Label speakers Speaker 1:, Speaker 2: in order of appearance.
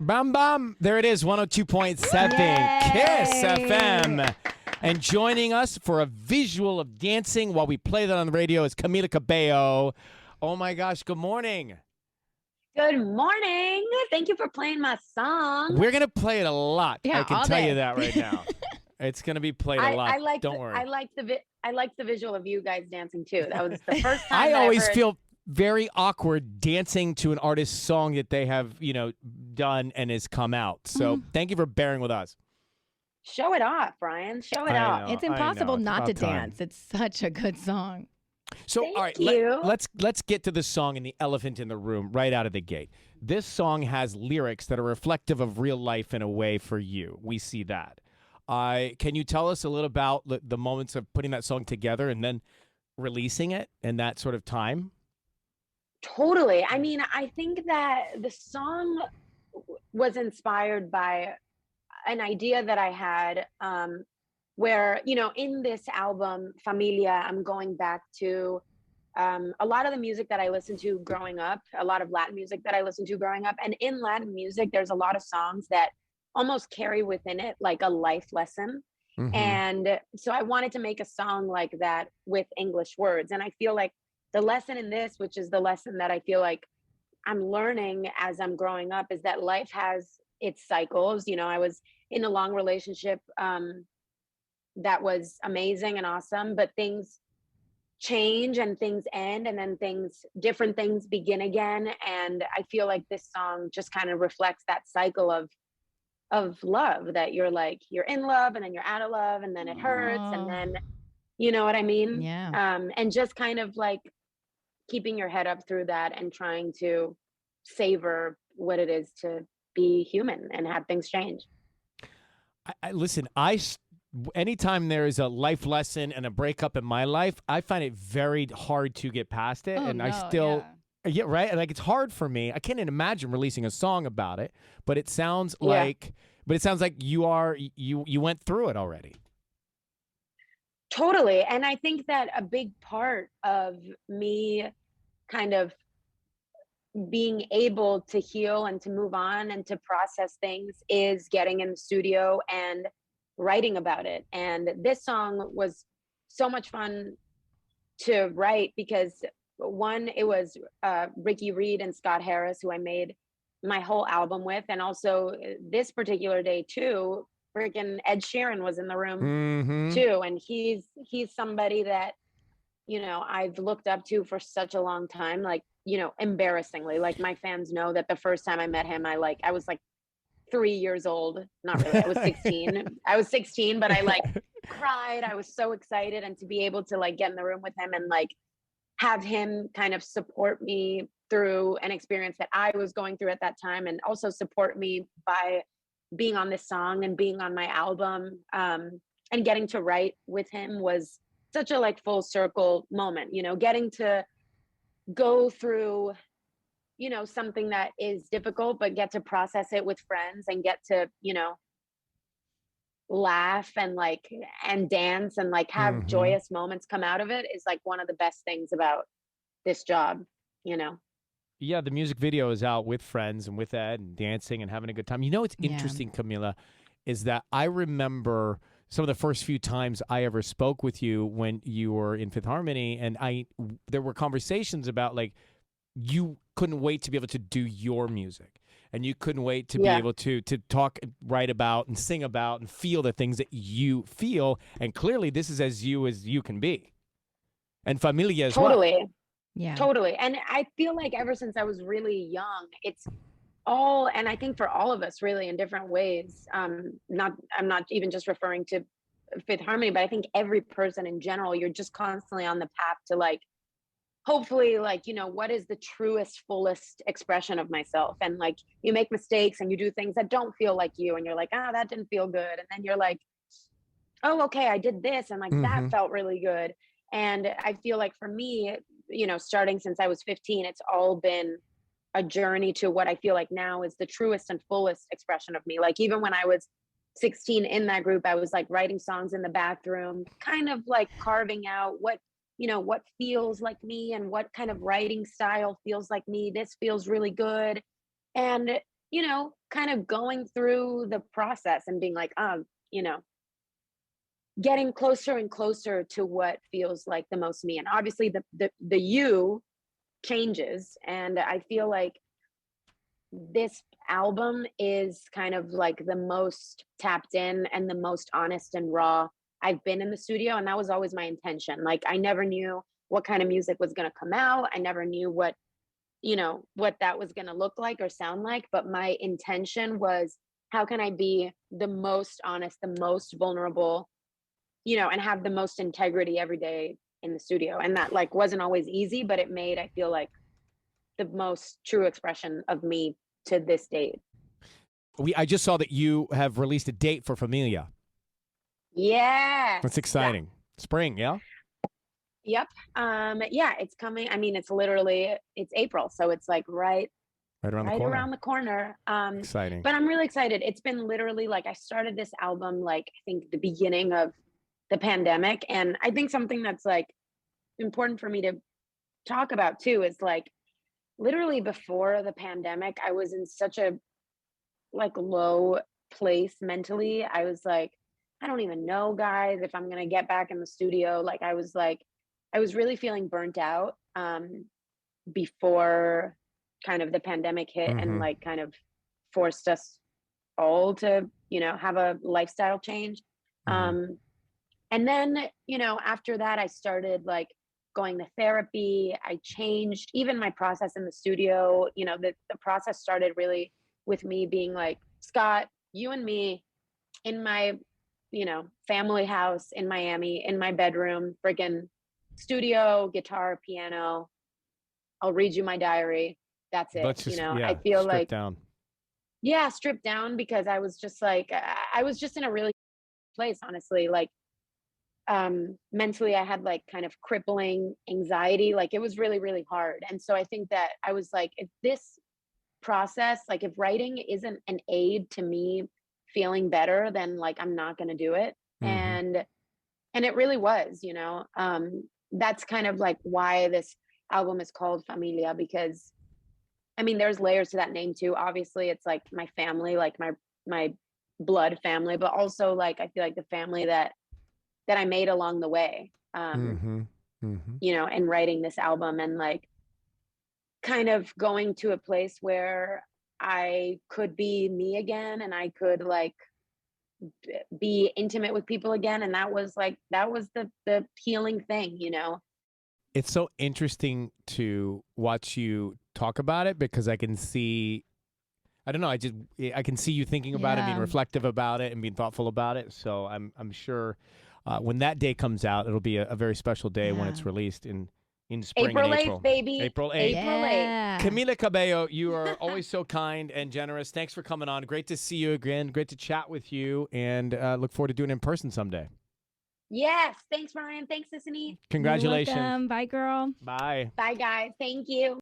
Speaker 1: Bam bam. There it is, 102.7
Speaker 2: Yay!
Speaker 1: Kiss FM. And joining us for a visual of dancing while we play that on the radio is Camila Cabello. Oh my gosh, good morning.
Speaker 3: Good morning. Thank you for playing my song.
Speaker 1: We're going to play it a lot.
Speaker 2: Yeah,
Speaker 1: I can
Speaker 2: all
Speaker 1: tell
Speaker 2: day.
Speaker 1: you that right now. It's going to be played a lot. Don't worry.
Speaker 3: I like the visual of you guys dancing too. That was the first time
Speaker 1: I always
Speaker 3: heard...
Speaker 1: feel very awkward dancing to an artist's song that they have, done and has come out. So thank you for bearing with us.
Speaker 3: Show it off, Brian. Show it off.
Speaker 2: It's impossible
Speaker 1: It's
Speaker 2: not to
Speaker 1: about time.
Speaker 2: dance. It's such a good song.
Speaker 1: So,
Speaker 3: Thank
Speaker 1: all right,
Speaker 3: you.
Speaker 1: let's get to the song and the elephant in the room right out of the gate. This song has lyrics that are reflective of real life in a way for you. We see that. Can you tell us a little about the moments of putting that song together and then releasing it in that sort of time?
Speaker 3: Totally. I mean, I think that the song was inspired by an idea that I had where, in this album, Familia, I'm going back to a lot of the music that I listened to growing up, a lot of Latin music that I listened to growing up. And in Latin music, there's a lot of songs that almost carry within it like a life lesson.
Speaker 1: Mm-hmm.
Speaker 3: And so I wanted to make a song like that with English words. And I feel like the lesson in this, which is the lesson that I feel like I'm learning as I'm growing up, is that life has its cycles. I was in a long relationship that was amazing and awesome, but things change and things end, and then different things begin again. And I feel like this song just kind of reflects that cycle of love, that you're in love and then you're out of love and then it hurts and then, you know what I mean?
Speaker 2: Yeah.
Speaker 3: And just kind of like keeping your head up through that and trying to savor what it is to be human and have things change.
Speaker 1: Listen, anytime there is a life lesson and a breakup in my life, I find it very hard to get past it. Yeah, right. And like, it's hard for me. I can't even imagine releasing a song about it, but it sounds like you went through it already.
Speaker 3: Totally. And I think that a big part of me kind of being able to heal and to move on and to process things is getting in the studio and writing about it. And this song was so much fun to write because one, it was Ricky Reed and Scott Harris, who I made my whole album with. And also this particular day too, freaking Ed Sheeran was in the room too. And he's somebody that, I've looked up to for such a long time, like, embarrassingly, like my fans know that the first time I met him, I was like 3 years old. Not really. I was 16. I was 16, but I cried. I was so excited. And to be able to get in the room with him and have him kind of support me through an experience that I was going through at that time, and also support me by being on this song and being on my album, and getting to write with him was such a full circle moment, getting to go through, something that is difficult, but get to process it with friends and get to, laugh and dance and have joyous moments come out of it is one of the best things about this job.
Speaker 1: Yeah, the music video is out with friends and with Ed and dancing and having a good time. It's interesting, Camila, is that I remember some of the first few times I ever spoke with you when you were in Fifth Harmony, and there were conversations about you couldn't wait to be able to do your music. And you couldn't wait to be able to talk, write about, and sing about, and feel the things that you feel. And clearly, this is as you can be. And Familia as well.
Speaker 3: Totally.
Speaker 2: Yeah.
Speaker 3: Totally. And I feel like ever since I was really young, it's all, and I think for all of us really in different ways, I'm not even just referring to Fifth Harmony, but I think every person in general, you're just constantly on the path to hopefully what is the truest, fullest expression of myself. And you make mistakes and you do things that don't feel like you, and you're like, that didn't feel good. And then you're like, oh, okay, I did this, and that felt really good. And I feel like for me, starting since I was 15, it's all been a journey to what I feel like now is the truest and fullest expression of me. Even when I was 16 in that group, I was writing songs in the bathroom, kind of carving out what feels like me and what kind of writing style feels like me. This feels really good. And kind of going through the process and being like, you know, getting closer and closer to what feels like the most me. And obviously the you changes. And I feel like this album is kind of like the most tapped in and the most honest and raw I've been in the studio. And that was always my intention. Like I never knew what kind of music was going to come out. I never knew what that was going to look like or sound like. But my intention was, how can I be the most honest, the most vulnerable, and have the most integrity every day in the studio. And that like wasn't always easy, but it made, I feel like, the most true expression of me to this date.
Speaker 1: I just saw that you have released a date for Familia.
Speaker 3: Yeah.
Speaker 1: That's exciting. Yeah. Spring, yeah?
Speaker 3: Yep. Yeah, it's coming. I mean, it's April, so it's like right around the corner.
Speaker 1: Exciting.
Speaker 3: But I'm really excited. It's been literally like I started this album like I think the beginning of the pandemic, and I think something that's like important for me to talk about too is like literally before the pandemic, I was in such a like low place mentally. I was like, I don't even know, guys, if I'm gonna get back in the studio. Like I was really feeling burnt out before kind of the pandemic hit and like kind of forced us all to, have a lifestyle change. And then, after that, I started like going to therapy. I changed even my process in the studio. The process started really with me being like, Scott, you and me in my, family house in Miami, in my bedroom, friggin' studio, guitar, piano. I'll read you my diary. That's it.
Speaker 1: Let's just,
Speaker 3: I feel like
Speaker 1: down.
Speaker 3: Yeah, stripped down because I was just like, I was just in a really place, honestly. Like, mentally, I had like kind of crippling anxiety. Like, it was really, really hard. And so I think that I was like, if this process, like, if writing isn't an aid to me feeling better, then like, I'm not going to do it. And it really was, that's kind of like why this album is called Familia, because I mean, there's layers to that name too. Obviously, it's like my family, like my blood family, but also like I feel like the family that I made along the way. And writing this album and like kind of going to a place where I could be me again and I could like be intimate with people again. And that was the healing thing,
Speaker 1: It's so interesting to watch you talk about it because I can see, I don't know, I can see you thinking about it, being reflective about it and being thoughtful about it. So I'm sure when that day comes out, it'll be a very special day when it's released in spring.
Speaker 3: April
Speaker 1: in
Speaker 3: 8th, baby.
Speaker 1: April 8th.
Speaker 2: Yeah.
Speaker 1: Camila Cabello, you are always so kind and generous. Thanks for coming on. Great to see you again. Great to chat with you, and look forward to doing it in person someday.
Speaker 3: Yes. Thanks, Ryan. Thanks, Sissany.
Speaker 1: Congratulations.
Speaker 2: You're welcome. Bye, girl.
Speaker 1: Bye.
Speaker 3: Bye, guys. Thank you.